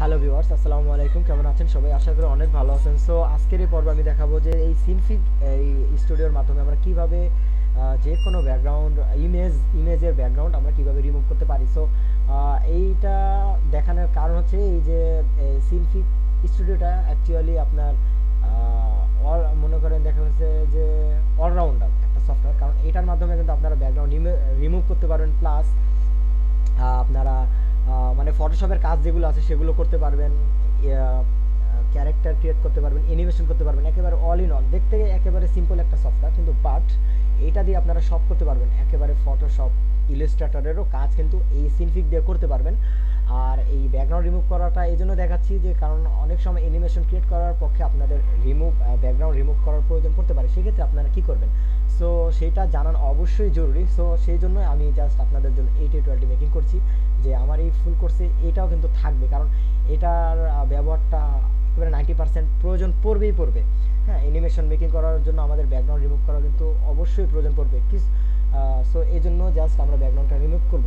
Hello viewers, আসসালামু আলাইকুম। কেমন আছেন সবাই? আশা করি অনেক ভালো আছেন। সো আজকের এই পর্বে আমি দেখাবো যে এই সিনফিগ এই স্টুডিওর মাধ্যমে আমরা কিভাবে যে কোনো ব্যাকগ্রাউন্ড ইমেজের ব্যাকগ্রাউন্ড আমরা কিভাবে রিমুভ করতে পারি। সো এইটা দেখানোর কারণ হচ্ছে এই যে সিনফিগ স্টুডিওটা অ্যাকচুয়ালি আপনার মনে করেন দেখা যাচ্ছে যে অলরাউন্ডার একটা সফটওয়্যার, কারণ এটার মাধ্যমে কিন্তু আপনারা ব্যাকগ্রাউন্ড রিমুভ করতে পারবেন, প্লাস আপনারা মানে ফটোশপের কাজ যেগুলো আছে সেগুলো করতে পারবেন, ক্যারেক্টার ক্রিয়েট করতে পারবেন, অ্যানিমেশন করতে পারবেন, একেবারে অল ইন অল। দেখতে একেবারে সিম্পল একটা সফটওয়্যার, কিন্তু বাট এটা দিয়ে আপনারা সব করতে পারবেন। একেবারে ফটোশপ, ইলাস্ট্রেটরেরও কাজ কিন্তু এই সিনফিক দিয়ে করতে পারবেন। আর এই ব্যাকগ্রাউন্ড রিমুভ করাটা এই জন্য দেখাচ্ছি যে কারণ অনেক সময় অ্যানিমেশন ক্রিয়েট করার পক্ষে আপনাদের ব্যাকগ্রাউন্ড রিমুভ করার প্রয়োজন পড়তে পারে। সেক্ষেত্রে আপনারা কি করবেন, সো সেটা জানানো অবশ্যই জরুরি। সো সেই জন্য আমি জাস্ট আপনাদের জন্য এই টিউটোরিয়ালটি মেকিং করছি, যে আমার এই ফুল কোর্সে এটাও কিন্তু থাকবে, কারণ এটার ব্যবহারটা একেবারে 90% প্রয়োজন পড়বে। হ্যাঁ, অ্যানিমেশন মেকিং করার জন্য আমাদের ব্যাকগ্রাউন্ড রিমুভ করা কিন্তু অবশ্যই প্রয়োজন পড়বে কি। সো এই জন্য জাস্ট আমরা ব্যাকগ্রাউন্ডটা রিমুভ করব।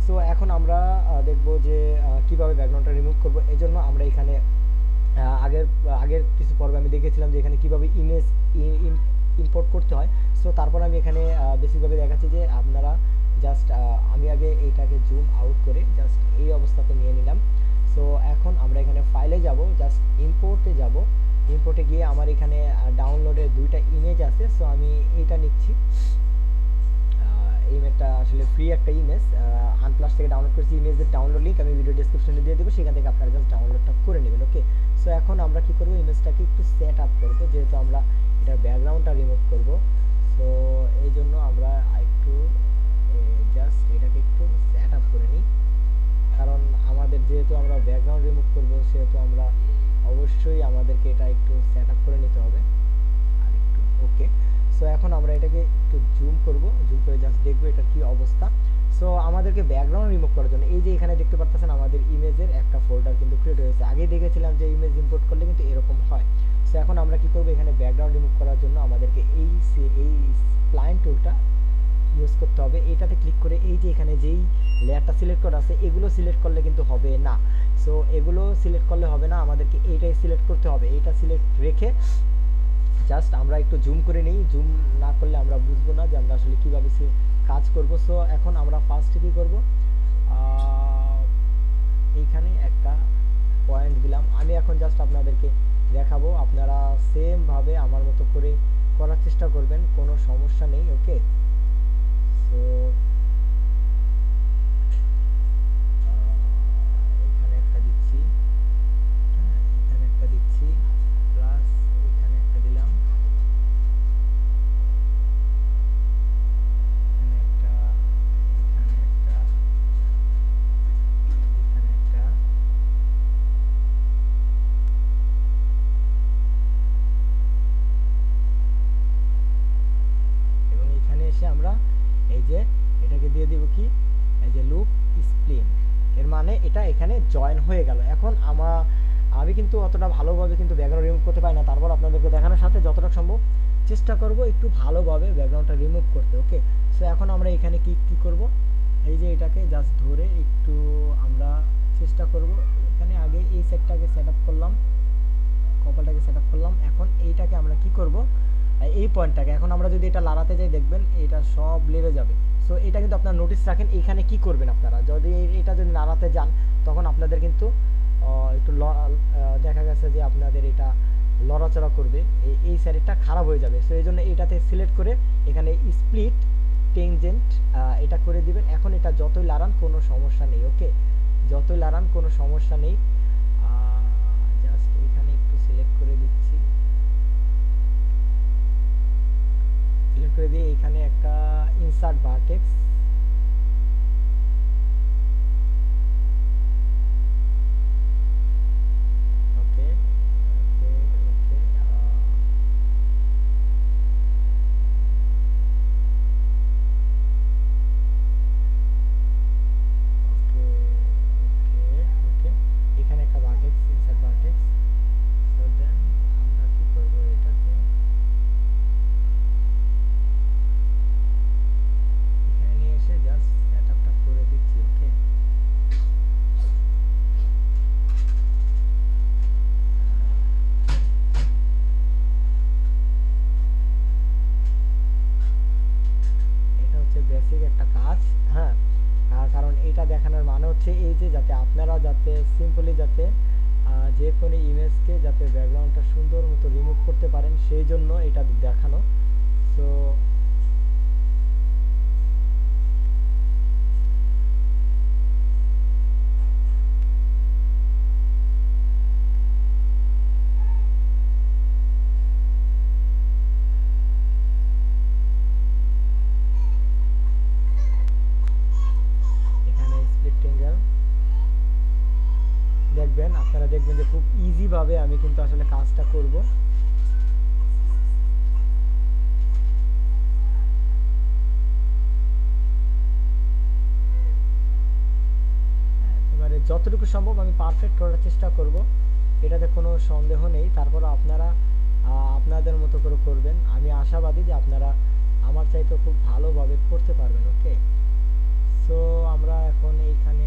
সো এখন আমরা দেখব যে কীভাবে ব্যাকগ্রাউন্ডটা রিমুভ করব। এই জন্য আমরা এখানে আগের আগের কিছু পর্বে আমি দেখেছিলাম যে এখানে কীভাবে ইমেজ ইম্পোর্ট করতে হয়। সো তারপর আমি এখানে বেসিকভাবে দেখাচ্ছি যে আপনারা জাস্ট আমি আগে এইটাকে জুম আউট করে জাস্ট এই অবস্থাতে নিয়ে নিলাম। সো এখন আমরা এখানে ফাইলে যাব, জাস্ট ইম্পোর্টে যাব। ইম্পোর্টে গিয়ে আমার এখানে ডাউনলোডের দুইটা ইমেজ আছে। সো আমি এইটা নিচ্ছি। ইমেজটা আসলে ফ্রি একটা ইমেজ, আনপ্লাস থেকে ডাউনলোড করেছি। ইমেজের ডাউনলোড লিঙ্ক আমি ভিডিও ডেসক্রিপশনে দিয়ে দেবো, সেখান থেকে আপনারা জাস্ট ডাউনলোডটা করে নেবেন। ওকে, সো এখন আমরা কি করব, ইমেজটাকে একটু সেট আপ করবো, যেহেতু আমরা এটার ব্যাকগ্রাউন্ডটা রিমুভ করব। সো এই জন্য আমরা একটু জাস্ট এটাকে একটু সেট আপ করে নিই, কারণ আমাদের যেহেতু আমরা ব্যাকগ্রাউন্ড রিমুভ করব সেহেতু আমরা অবশ্যই আমাদেরকে এটা একটু সেট আপ করে নিতে হবে আর একটু। ওকে, সো এখন আমরা এটাকে একটু জুম করব, জুম করে জাস্ট দেখবো এটার কি অবস্থা। সো আমাদেরকে ব্যাকগ্রাউন্ড রিমুভ করার জন্য এই যে এখানে দেখতে পাচ্ছেন আমাদের ইমেজের একটা ফোল্ডার কিন্তু ক্রিয়েট হয়েছে। আগে দেখেছিলাম যে ইমেজ ইম্পোর্ট করলে কিন্তু এরকম হয়। সো এখন আমরা কি করব, এখানে ব্যাকগ্রাউন্ড রিমুভ করার জন্য আমাদেরকে এই স্প্লাইন টুলটা ইউজ করতে হবে। এইটাতে ক্লিক করে এই যে এখানে যেই লেয়ারটা সিলেক্ট করা আছে এগুলো সিলেক্ট করলে কিন্তু হবে না। সো এগুলো সিলেক্ট করলে হবে না, আমাদেরকে এইটাই সিলেক্ট করতে হবে। এইটা সিলেক্ট রেখে জাস্ট আমরা একটু জুম করে নিই। জুম না করলে আমরা বুঝবো না যে আমরা আসলে কীভাবে কাজ করব। সো এখন আমরা ফার্স্টে কী করব, এইখানে একটা পয়েন্ট দিলাম। আমি এখন জাস্ট আপনাদেরকে দেখাবো, আপনারা সেমভাবে আমার মতো করে করার চেষ্টা করবেন, কোনো সমস্যা নেই। ওকে, সো এখানে একটা দিচ্ছি, হ্যাঁ এখানে একটা দিচ্ছি, প্লাস এখানে একটা দিলাম, এখানে একটা, এখানে একটা, এখানে একটা, এবং এখানে এসে আমরা এই যে এটাকে দিয়ে দিব কি, এই যে লুপ স্প্লিন, এর মানে এটা এখানে জয়েন হয়ে গেল। এখন আমি কিন্তু অতটা ভালোভাবে কিন্তু ব্যাকগ্রাউন্ড রিমুভ করতে পারি না, তারপর আপনাদেরকে দেখানোর সাথে যতটা সম্ভব চেষ্টা করব একটু ভালোভাবে ব্যাকগ্রাউন্ডটা রিমুভ করতে। ওকে, সো এখন আমরা এখানে কি করব, এই যে এটাকে জাস্ট ধরে একটু আমরা চেষ্টা করব, এখানে আগে এই সেটটাকে সেট আপ করলাম, কপালটাকে সেট আপ করলাম। এখন এইটাকে আমরা কি করব, এই পয়েন্টটাকে এখন আমরা যদি এটা লাড়াতে যাই দেখবেন এটা সব লেড়ে যাবে। সো এটা কিন্তু আপনারা নোটিস রাখেন, এইখানে কি করবেন আপনারা যদি এটা যদি নাড়াতে যান তখন আপনাদের কিন্তু একটু দেখা গেছে যে আপনাদের এটা লড়াচড়া করবে, এই সাইডটা খারাপ হয়ে যাবে। সো এই জন্য এটাতে সিলেক্ট করে এখানে স্প্লিট টেনজেন্ট এটা করে দিবেন। এখন এটা যতই লাড়ান কোনো সমস্যা নেই। ওকে, যতই লাড়ান কোনো সমস্যা নেই। জাস্ট এখানে একটু সিলেক্ট করে দিচ্ছি, সিলেক্ট করে দিয়ে এখানে একটা ইনসার্ট ভার্টেক্স, ওকে ওকে ওকে, ওকে ওকে ওকে, এখানে একটা vertex, insert vertex. So then আমরা কি করব, এটাকে এখানে নিয়ে যাতে সিম্পলি যাতে যে কোনো ইমেজকে যাতে ব্যাকগ্রাউন্ডটা সুন্দর মতো রিমুভ করতে পারেন সেই জন্য এটা দেখানো। সো এখানে স্প্লিট অ্যাঙ্গেল দেখবেন, আপনারা দেখবেন যে খুব ইজিভাবে আমি কিন্তু আসলে কাজটা করব। এবারে যতটুকু সম্ভব আমি পারফেক্ট করার চেষ্টা করব, এটাতে কোনো সন্দেহ নেই। তারপরও আপনারা আপনাদের মতো করে করবেন, আমি আশাবাদী যে আপনারা আমার চাইতেও খুব ভালোভাবে করতে পারবেন। ওকে, সো আমরা এখন এইখানে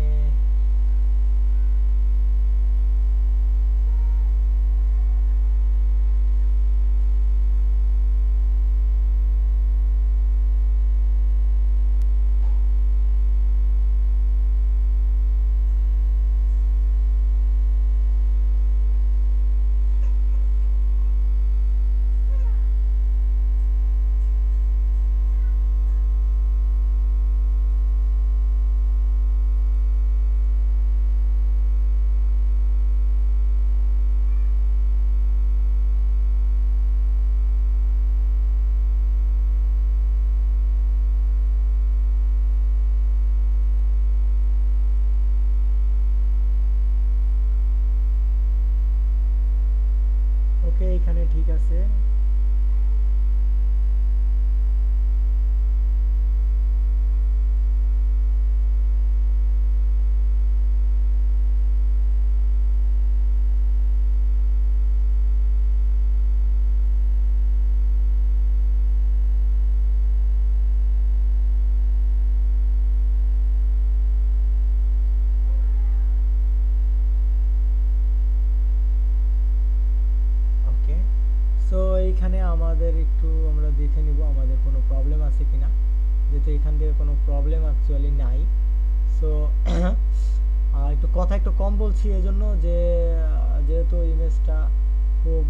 ওকে, এখানে ঠিক আছে। ওকে, সো এইখানে আমাদের একটু আমরা দেখে নিব আমাদের কোনো প্রবলেম আছে কিনা, যেহেতু এখান থেকে কোনো প্রবলেম অ্যাকচুয়ালি নাই। সো একটু কথা একটু কম বলছি এজন্য যে যেহেতু ইমেজটা খুব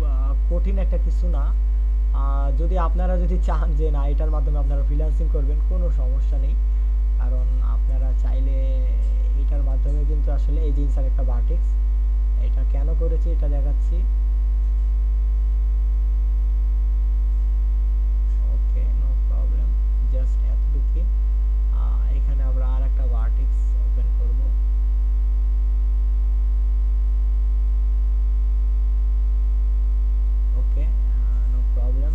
কঠিন একটা কিছু না। যদি আপনারা যদি চান যে না এটার মাধ্যমে আপনারা ফ্রিল্যান্সিং করবেন, কোনো সমস্যা নেই। কারণ আপনারা চাইলে এটার মাধ্যমে কিন্তু আসলে এই জিন্সের একটা বাটিক্স, এটা কেন করেছি এটা দেখাচ্ছি। ওকে, নো প্রবলেম, জাস্ট এতটুকুই। এখানে আমরা আর একটা ভার্টেক্স ওপেন করব। ওকে, নো প্রবলেম।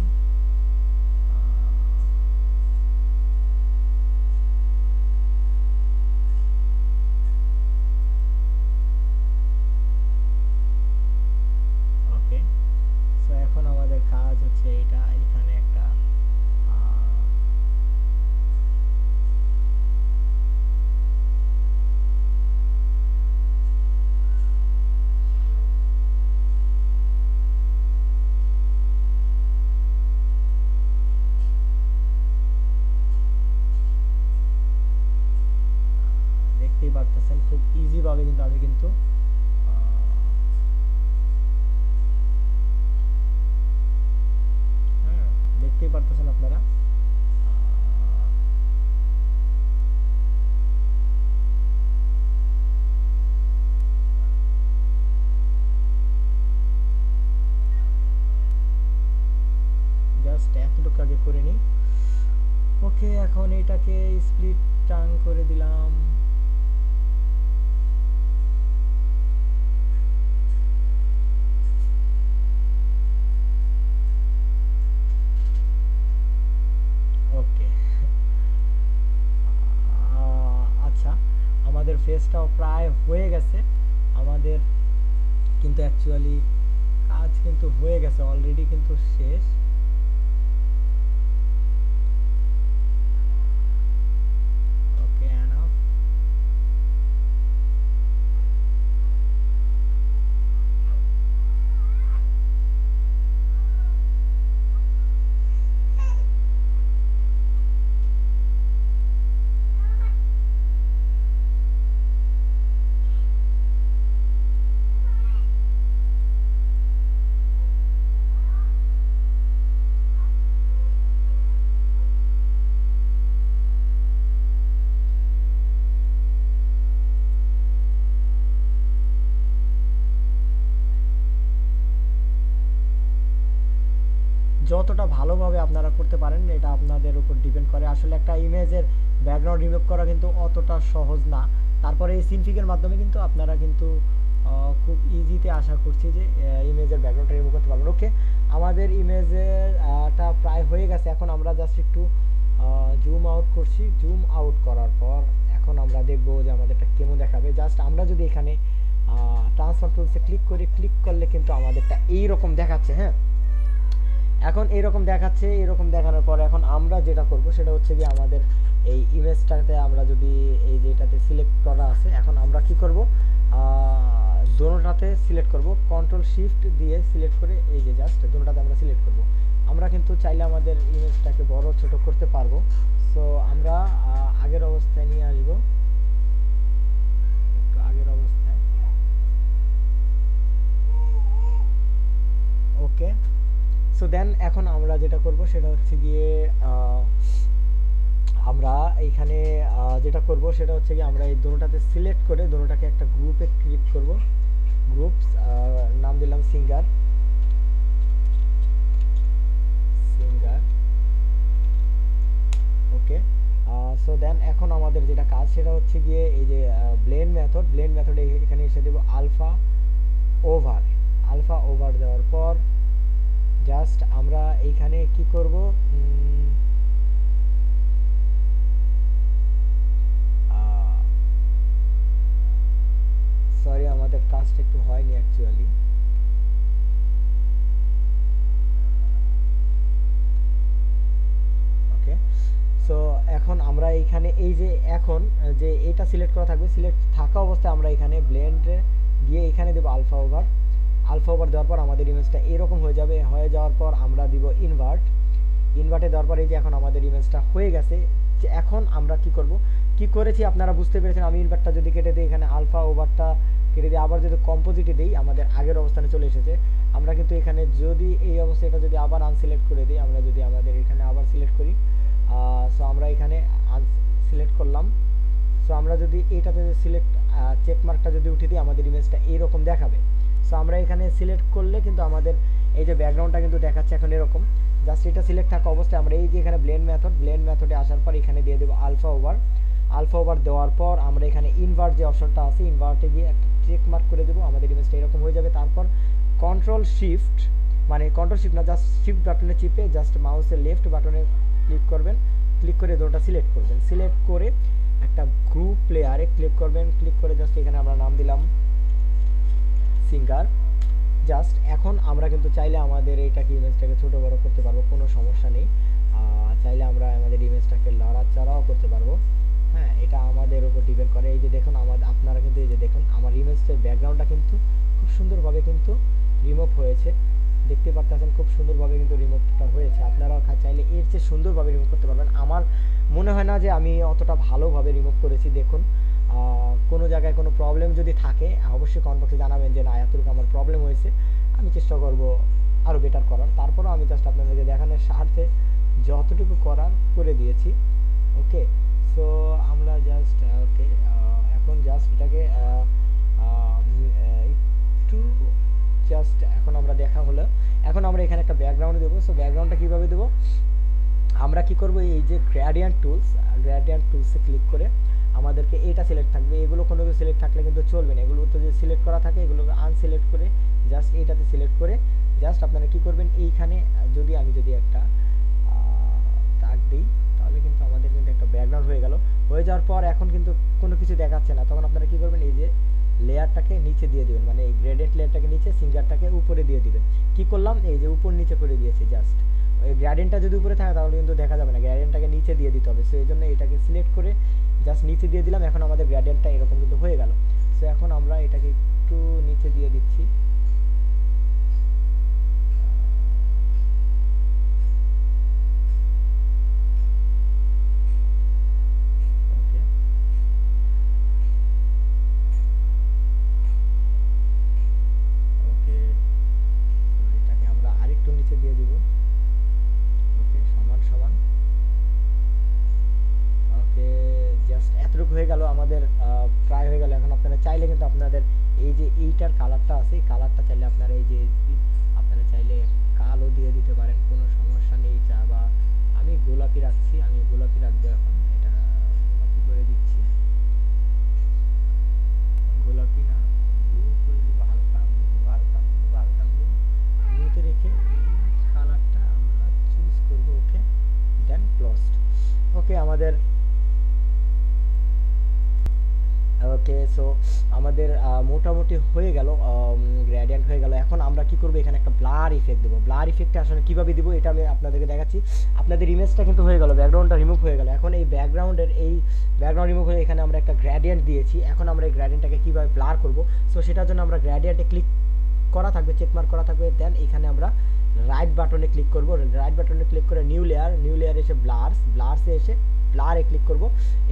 ওকে, সো এখন আমাদের কাজ হচ্ছে এটা, এখানে একটা দেখতেই পারতেছেন খুব ইজি ভাবে কিন্তু আমি কিন্তু হ্যাঁ, দেখতেই পারতেছেন আপনারা। জাস্ট এতটুকু আগে করে নিই। ওকে, এখন এটাকে স্প্লিট টার্ন করে দিলাম। ওকে, আচ্ছা, আমাদের ফেসটাও প্রায় হয়ে গেছে। আমাদের কিন্তু অ্যাকচুয়ালি কাজ কিন্তু হয়ে গেছে অলরেডি, কিন্তু শেষ। ওকে, এনাফ। কতটা ভালোভাবে আপনারা করতে পারেন এটা আপনাদের উপর ডিপেন্ড করে। আসলে একটা ইমেজের ব্যাকগ্রাউন্ড রিমুভ করা কিন্তু অতটা সহজ না। তারপরে এই সিনফিকের মাধ্যমে কিন্তু আপনারা কিন্তু খুব ইজিতে আশা করছি যে ইমেজের ব্যাকগ্রাউন্ডটা রিমুভ করতে পারবেন। ওকে, আমাদের ইমেজের টা প্রায় হয়ে গেছে। এখন আমরা জাস্ট একটু জুম আউট করছি। জুম আউট করার পর এখন আমরা দেখব যে আমাদেরটা কেমন দেখাবে। জাস্ট আমরা যদি এখানে ট্রান্সফর্ম টুলসে ক্লিক করি, ক্লিক করলে কিন্তু আমাদেরটা এইরকম দেখাচ্ছে। হ্যাঁ, এখন এইরকম দেখাচ্ছে। এরকম দেখানোর পর এখন আমরা যেটা করব সেটা হচ্ছে কি আমাদের এই ইমেজটাতে আমরা যদি এই যে এটাতে সিলেক্ট করা আছে, এখন আমরা কি করব দোনোটাতে সিলেক্ট করব, কন্ট্রোল শিফট দিয়ে সিলেক্ট করে এই যে জাস্ট দোনোটাতে আমরা সিলেক্ট করব। আমরা কিন্তু চাইলে আমাদের ইমেজটাকে বড় ছোট করতে পারবো। সো আমরা আগের অবস্থায় নিয়ে আসবো, একটু আগের অবস্থায়। ওকে, সো দেন এখন আমরা যেটা করব সেটা হচ্ছে গিয়ে আমরা এইখানে যেটা করব সেটা হচ্ছে কি আমরা এই দোনোটাতে সিলেক্ট করে দোনোটাকে একটা গ্রুপে ক্লিক করব। গ্রুপস নাম দিলাম সিঙ্গার। ওকে, সো দেন এখন আমাদের যেটা কাজ সেটা হচ্ছে গিয়ে এই যে ব্লেন্ড মেথড এখানে এসে দেব আলফা ওভার। আলফা ওভার দেওয়ার পর জাস্ট আমরা এইখানে কি করব, সরি আমাদের কাজটা একটু হয়নি অ্যাকচুয়ালি। ওকে, সো এখন আমরা এইখানে এই যে এখন যে এটা সিলেক্ট করা থাকবে, সিলেক্ট থাকা অবস্থায় আমরা এখানে ব্লেন্ডে গিয়ে এখানে দেব আলফা ওভার। আলফা ওভার দেওয়ার পর আমাদের ইমেজটা এরকম হয়ে যাবে। হয়ে যাওয়ার পর আমরা দিব ইনভার্টে দেওয়ার পর এই যে এখন আমাদের ইমেজটা হয়ে গেছে। এখন আমরা কি করব, কি করেছি আপনারা বুঝতে পেরেছেন। আমি ইনভার্টটা যদি কেটে দিই, এখানে আলফা ওভারটা কেটে দিই, আবার যদি কম্পোজিটে দিই আমাদের আগের অবস্থানে চলে এসেছে। আমরা কিন্তু এখানে যদি এই অবস্থাটা যদি আবার আনসিলেক্ট করে দিই, আমরা যদি আমাদের এখানে আবার সিলেক্ট করি, সো আমরা এখানে সিলেক্ট করলাম। সো আমরা যদি এইটাতে সিলেক্ট চেক মার্কটা যদি উঠিয়ে দিই আমাদের ইমেজটা এইরকম দেখাবে। সো আমরা এখানে সিলেক্ট করলে কিন্তু আমাদের এই যে ব্যাকগ্রাউন্ডটা কিন্তু দেখাচ্ছে এখন এরকম। জাস্ট এটা সিলেক্ট থাকা অবস্থায় আমরা এই যে এখানে ব্লেন্ড মেথডে আসার পর এখানে দিয়ে দেবো আলফা ওভার দেওয়ার পর আমরা এখানে ইনভার্ট যে অপশনটা আছে ইনভার্টে গিয়ে একটা চেক মার্ক করে দেবো, আমাদের ইমেজটা এরকম হয়ে যাবে। তারপর কন্ট্রোল শিফট না, জাস্ট শিফট বাটনে চিপে জাস্ট মাউসের লেফট বাটনে ক্লিক করবেন, ক্লিক করে দুটোটা সিলেক্ট করবেন। সিলেক্ট করে একটা গ্রুপ প্লেয়ারে ক্লিক করবেন, ক্লিক করে জাস্ট এখানে আমরা নাম দিলাম সিঙ্গার। জাস্ট এখন আমরা কিন্তু চাইলে আমাদের এইটাকে ইমেজটাকে ছোট বড় করতে পারবো, কোনো সমস্যা নেই। চাইলে আমরা আমাদের ইমেজটাকে লড়াচড়াও করতে পারবো। হ্যাঁ, এটা আমাদের উপর ডিপেন্ড করে। এই যে দেখুন আপনারা কিন্তু এই যে দেখুন আমার ইমেজের ব্যাকগ্রাউন্ডটা কিন্তু খুব সুন্দরভাবে কিন্তু রিমুভ হয়েছে, দেখতে পারতেছেন খুব সুন্দরভাবে কিন্তু রিমুভটা হয়েছে। আপনারাও চাইলে এর চেয়ে সুন্দরভাবে রিমুভ করতে পারবেন। আমার মনে হয় না যে আমি অতটা ভালোভাবে রিমুভ করেছি। দেখুন কোনো জায়গায় কোনো প্রবলেম যদি থাকে অবশ্যই কমেন্ট বক্সে জানাবেন যে না এতটুকু আমার প্রবলেম হয়েছে, আমি চেষ্টা করব আরও বেটার করার। তারপরেও আমি জাস্ট আপনাদেরকে দেখানোর স্বার্থে যতটুকু করার করে দিয়েছি। ওকে, সো আমরা জাস্ট ওকে এখন জাস্ট এটাকে একটু জাস্ট এখন আমরা দেখা হলো। এখন আমরা এখানে একটা ব্যাকগ্রাউন্ড দেবো। সো ব্যাকগ্রাউন্ডটা কীভাবে দেবো, আমরা কি করব, এই যে গ্রেডিয়েন্ট টুলসে ক্লিক করে আমাদেরকে এটা সিলেক্ট থাকবে। এগুলো কোনো কিছু সিলেক্ট থাকলে কিন্তু চলবে না, এগুলো তো যে সিলেক্ট করা থাকে এগুলোকে আনসিলেক্ট করে জাস্ট এইটাতে সিলেক্ট করে জাস্ট আপনারা কি করবেন, এইখানে আমি যদি একটা দাগ দিই তাহলে কিন্তু আমাদের কিন্তু একটা ব্যাকগ্রাউন্ড হয়ে গেল। হয়ে যাওয়ার পর এখন কিন্তু কোনো কিছু দেখাচ্ছে না, তখন আপনারা কি করবেন, এই যে লেয়ারটাকে নিচে দিয়ে দিবেন, মানে এই গ্রেডিয়েন্ট লেয়ারটাকে নিচে, সিঙ্গারটাকে উপরে দিয়ে দিবেন। কি করলাম, এই যে উপর নিচে করে দিয়েছি। জাস্ট ওই গ্রেডিয়েন্টটা যদি উপরে থাকে তাহলে কিন্তু দেখা যাবে না, গ্রেডিয়েন্টটাকে নিচে দিয়ে দিতে হবে। সো এই জন্য এটাকে সিলেক্ট করে জাস্ট নিচে দিয়ে দিলাম। এখন আমাদের গ্রেডিয়েন্টটা এরকম কিন্তু হয়ে গেল। সো এখন আমরা এটাকে একটু নিচে দিয়ে দিচ্ছি। হয়ে গেল আমাদের, প্রায় হয়ে গেল। এখন আপনারা চাইলে কিন্তু আপনাদের এই যে এইটার কালারটা আছে, এই কালারটা চাইলে আপনারা এই যে আপনারা চাইলে কালো দিয়ে দিতে পারেন, কোনো সমস্যা নেই, চা বা আমি গোলাপি রাখছি, আমি গোলাপি রাখবো এখন, এটা গোলাপি করে দিচ্ছি, গোলাপি না ব্লু করে দিব, হালকা ব্লু, হালকা ব্লু, হালকা ব্লু, ব্লুতে রেখে এই কালারটা আমরা চুজ করব। ওকে, দেন ক্লোজড। ওকে আমাদের ওকে সো আমাদের মোটামুটি হয়ে গেল, গ্রেডিয়েন্ট হয়ে গেল। এখন আমরা কি করব, এখানে একটা ব্লার ইফেক্ট দেবো। ব্লার ইফেক্টটা আসলে কিভাবে দিব এটা আমি আপনাদেরকে দেখাচ্ছি। আপনাদের ইমেজটা কিন্তু হয়ে গেল, ব্যাকগ্রাউন্ডটা রিমুভ হয়ে গেল। এখন এই ব্যাকগ্রাউন্ডের এই ব্যাকগ্রাউন্ড রিমুভ হয়ে এখানে আমরা একটা গ্রেডিয়েন্ট দিয়েছি। এখন আমরা এই গ্রেডিয়েন্টটাকে কিভাবে ব্লার করব, সো সেটার জন্য আমরা গ্রেডিয়েন্টে ক্লিক করা থাকবে, চেকমার্ক করা থাকবে, দেন এখানে আমরা রাইট বাটনে ক্লিক করব। রাইট বাটনে ক্লিক করে নিউ লেয়ার এসে ব্লারসে এসে ব্লারে ক্লিক করব।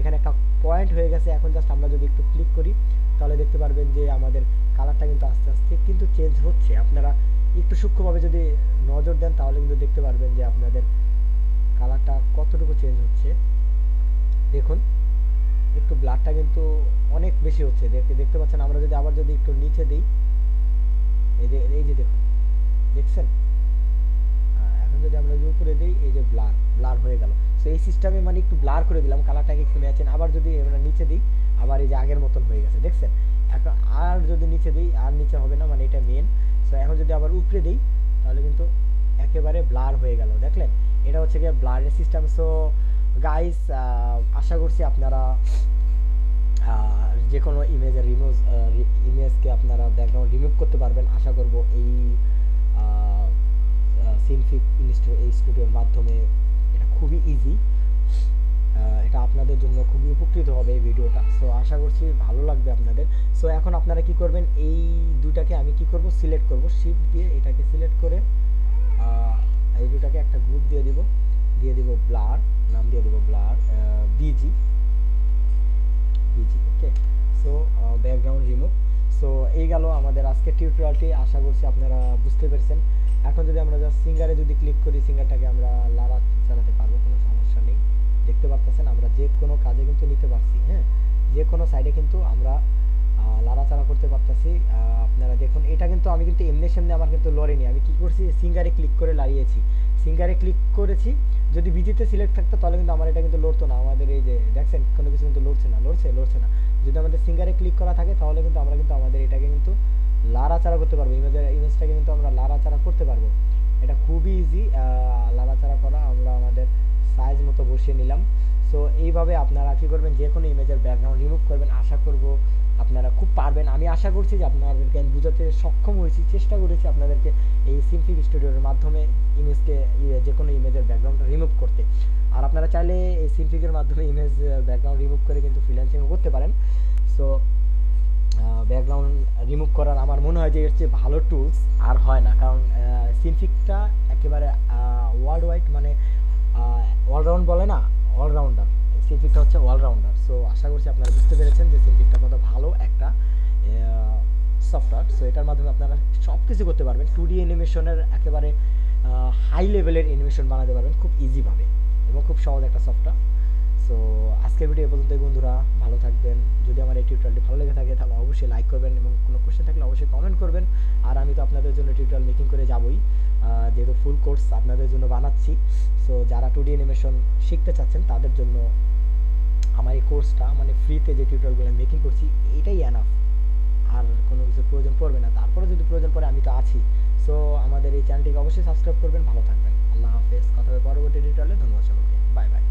এখানে একটা পয়েন্ট হয়ে গেছে। এখন জাস্ট আমরা যদি একটু ক্লিক করি তাহলে দেখতে পারবেন যে আমাদের কালারটা কিন্তু আস্তে আস্তে কিন্তু চেঞ্জ হচ্ছে। আপনারা একটু সূক্ষ্মভাবে যদি নজর দেন তাহলে কিন্তু দেখতে পারবেন যে আপনাদের কালারটা কতটুকু চেঞ্জ হচ্ছে। দেখুন একটু ব্লারটা কিন্তু অনেক বেশি হচ্ছে, দেখতে পাচ্ছেন। আমরা যদি আবার যদি একটু নিচে দিই, এই যে দেখুন, দেখছেন? এখন যদি আমরা উপরে দিই, এই যে ব্লার হয়ে গেল। সো এই সিস্টেমে মানে একটু ব্লার করে দিলাম, কালারটাকে একটু ম্যাচেন। আবার যদি আমরা নিচে দিই, আবার এই যে আগের মতন হয়ে গেছে, দেখছেন? এখন আর যদি নিচে দিই, আর নিচে হবে না, মানে এটা মেন। সো এখন যদি আবার উপরে দিই তাহলে কিন্তু একেবারে ব্লার হয়ে গেল, দেখলেন? এটা হচ্ছে গিয়ে ব্লারের সিস্টেম। সো গাইস, আশা করছি আপনারা যে কোনো ইমেজকে আপনারা ব্যাকগ্রাউন্ড রিমুভ করতে পারবেন, আশা করব এই সিনফিক এই স্টুডিওর মাধ্যমে। এটা খুবই ইজি, এটা আপনাদের জন্য খুবই উপকৃত হবে এই ভিডিওটা। সো আশা করছি ভালো লাগবে আপনাদের। সো এখন আপনারা কি করবেন, এই দুটাকে আমি কি করব, সিলেক্ট করব, শিফট দিয়ে এটাকে সিলেক্ট করে এই দুটাকে একটা গ্রুপ দিয়ে দিব ব্লার, নাম দিয়ে দিব ব্লার বিজি। ওকে, সো ব্যাকগ্রাউন্ড রিমুভ। সো এই গেল আমাদের আজকের টিউটোরিয়ালটি। আশা করছি আপনারা বুঝতে পেরেছেন। এখন যদি আমরা জাস্ট সিঙ্গারে যদি ক্লিক করি, সিঙ্গারটাকে আমরা লাড়া চালাতে পারবো, কোনো সমস্যা নেই। দেখতে পাচ্ছেন আমরা যে কোনো কাজে কিন্তু নিতে পারছি, হ্যাঁ, যে কোনো সাইডে কিন্তু আমরা লাড়াচাড়া করতে পারতেছি। আপনারা দেখুন, এটা কিন্তু আমি কিন্তু এমনি সেমনি আমার কিন্তু লড়েনি, আমি কি করছি, সিঙ্গারে ক্লিক করে লাড়িয়েছি। সিঙ্গারে ক্লিক করেছি, যদি বিজিতে সিলেক্ট থাকতো তাহলে কিন্তু আমার এটা কিন্তু লড়তো না। আমাদের এই যে দেখছেন কোনো কিছু কিন্তু লড়ছে না। যদি আমাদের সিঙ্গারে ক্লিক করা থাকে তাহলে কিন্তু আমরা কিন্তু আমাদের এটাকে কিন্তু লাড়াচাড়া করতে পারবো, ইমেজটাকে কিন্তু আমরা লাড়াচাড়া করতে পারবো। এটা খুবই ইজি লাড়াচাড়া করা। আমরা আমাদের সাইজ মতো বসিয়ে নিলাম। সো এইভাবে আপনারা কি করবেন, যে কোনো ইমেজের ব্যাকগ্রাউন্ড রিমুভ করবেন। আশা করব আপনারা খুব পারবেন। আমি আশা করছি যে আপনাদেরকে আমি বোঝাতে সক্ষম হয়েছি, চেষ্টা করেছি আপনাদেরকে এই সিনফিক স্টুডিওর মাধ্যমে ইমেজকে যে কোনো ইমেজের ব্যাকগ্রাউন্ডটা রিমুভ করতে। আর আপনারা চাইলে এই সিনফিকের মাধ্যমে ইমেজ ব্যাকগ্রাউন্ড রিমুভ করে কিন্তু ফ্রিল্যান্সিংও করতে পারেন। সো ব্যাকগ্রাউন্ড রিমুভ করার আমার মনে হয় যে এর চেয়ে ভালো টুলস আর হয় না, কারণ সিনফিকটা একেবারে ওয়ার্ল্ড ওয়াইড, মানে অলরাউন্ড বলে না, অলরাউন্ডার। সিনফিকটা হচ্ছে অলরাউন্ডার। সো আশা করছি আপনারা বুঝতে পেরেছেন যে সিনফিকটা কত ভালো একটা সফটওয়্যার। সো এটার মাধ্যমে আপনারা সব কিছু করতে পারবেন। 2D অ্যানিমেশনের একেবারে হাই লেভেলের অ্যানিমেশন বানাতে পারবেন খুব ইজিভাবে এবং খুব সহজ একটা সফটওয়্যার। সো আজকের ভিডিও এ পর্যন্তই বন্ধুরা, ভালো থাকবেন। যদি আমার এই টিউটোরিয়ালটি ভালো লেগে থাকে তাহলে অবশ্যই লাইক করবেন এবং কোনো কোশ্চেন থাকলে অবশ্যই কমেন্ট করবেন। আর আমি তো আপনাদের জন্য টিউটোরিয়াল মেকিং করে যাবই, যেহেতু ফুল কোর্স আপনাদের জন্য বানাচ্ছি। সো যারা 2D অ্যানিমেশন শিখতে চাচ্ছেন তাদের জন্য আমার এই কোর্সটা, মানে ফ্রিতে যে টিউটোরিয়ালগুলো আমি মেকিং করছি, এটাই এনাফ। আর কোনো কিছু প্রয়োজন পড়বে না। তারপরে যদি প্রয়োজন পড়ে আমি তো আছি। সো আমাদের এই চ্যানেলটিকে অবশ্যই সাবস্ক্রাইব করবেন। ভালো থাকবেন। আল্লাহ হাফেজ। কথা হবে পরবর্তী টিউটোরিয়ালে। ধন্যবাদ সকলকে। Bye bye.